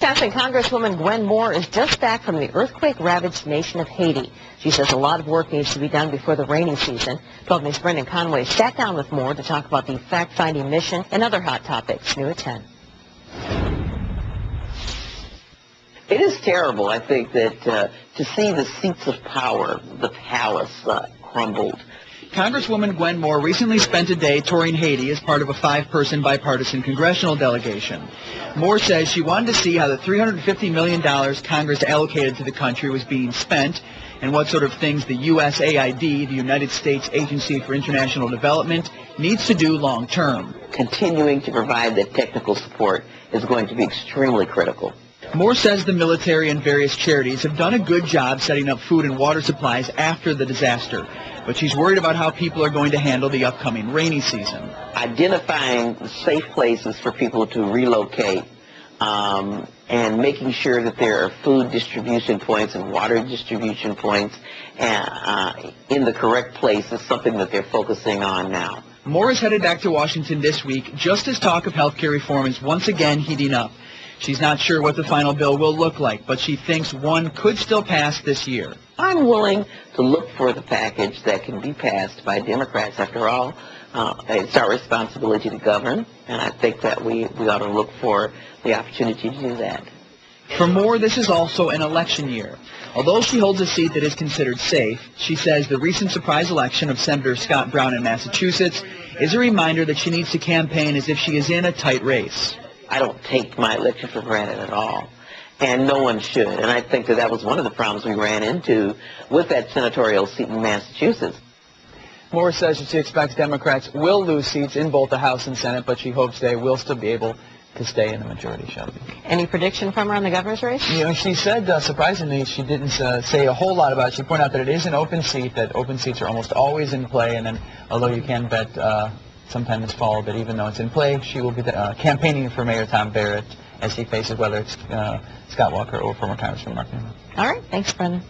Wisconsin Congresswoman Gwen Moore is just back from the earthquake-ravaged nation of Haiti. She says a lot of work needs to be done before the rainy season. 12 News' Brendan Conway sat down with Moore to talk about the fact-finding mission and other hot topics. New at 10. It is terrible, I think, that to see the seats of power, the palace, crumbled. Congresswoman Gwen Moore recently spent a day touring Haiti as part of a 5-person bipartisan congressional delegation. Moore says she wanted to see how the $350 million Congress allocated to the country was being spent and what sort of things the USAID, the United States Agency for International Development, needs to do long term. Continuing to provide that technical support is going to be extremely critical. Moore says the military and various charities have done a good job setting up food and water supplies after the disaster, but she's worried about how people are going to handle the upcoming rainy season. Identifying safe places for people to relocate and making sure that there are food distribution points and water distribution points in the correct place is something that they're focusing on now. Moore is headed back to Washington this week just as talk of health care reform is once again heating up. She's not sure what the final bill will look like, but she thinks one could still pass this year. I'm willing to look for the package that can be passed by Democrats. After all, it's our responsibility to govern, and I think that we ought to look for the opportunity to do that. For Moore, this is also an election year. Although she holds a seat that is considered safe, she says the recent surprise election of Senator Scott Brown in Massachusetts is a reminder that she needs to campaign as if she is in a tight race. I don't take my election for granted at all, and no one should. And I think that was one of the problems we ran into with that senatorial seat in Massachusetts. Moore says that she expects Democrats will lose seats in both the House and Senate, but she hopes they will still be able to stay in the majority, Shelby. Any prediction from her on the governor's race? You know, she said, surprisingly, she didn't say a whole lot about it. She pointed out that it is an open seat, that open seats are almost always in play, and then although you can bet sometime this fall, but even though it's in play, she will be campaigning for Mayor Tom Barrett as he faces whether it's Scott Walker or former Congressman Mark Newman. All right. Thanks, Brendan.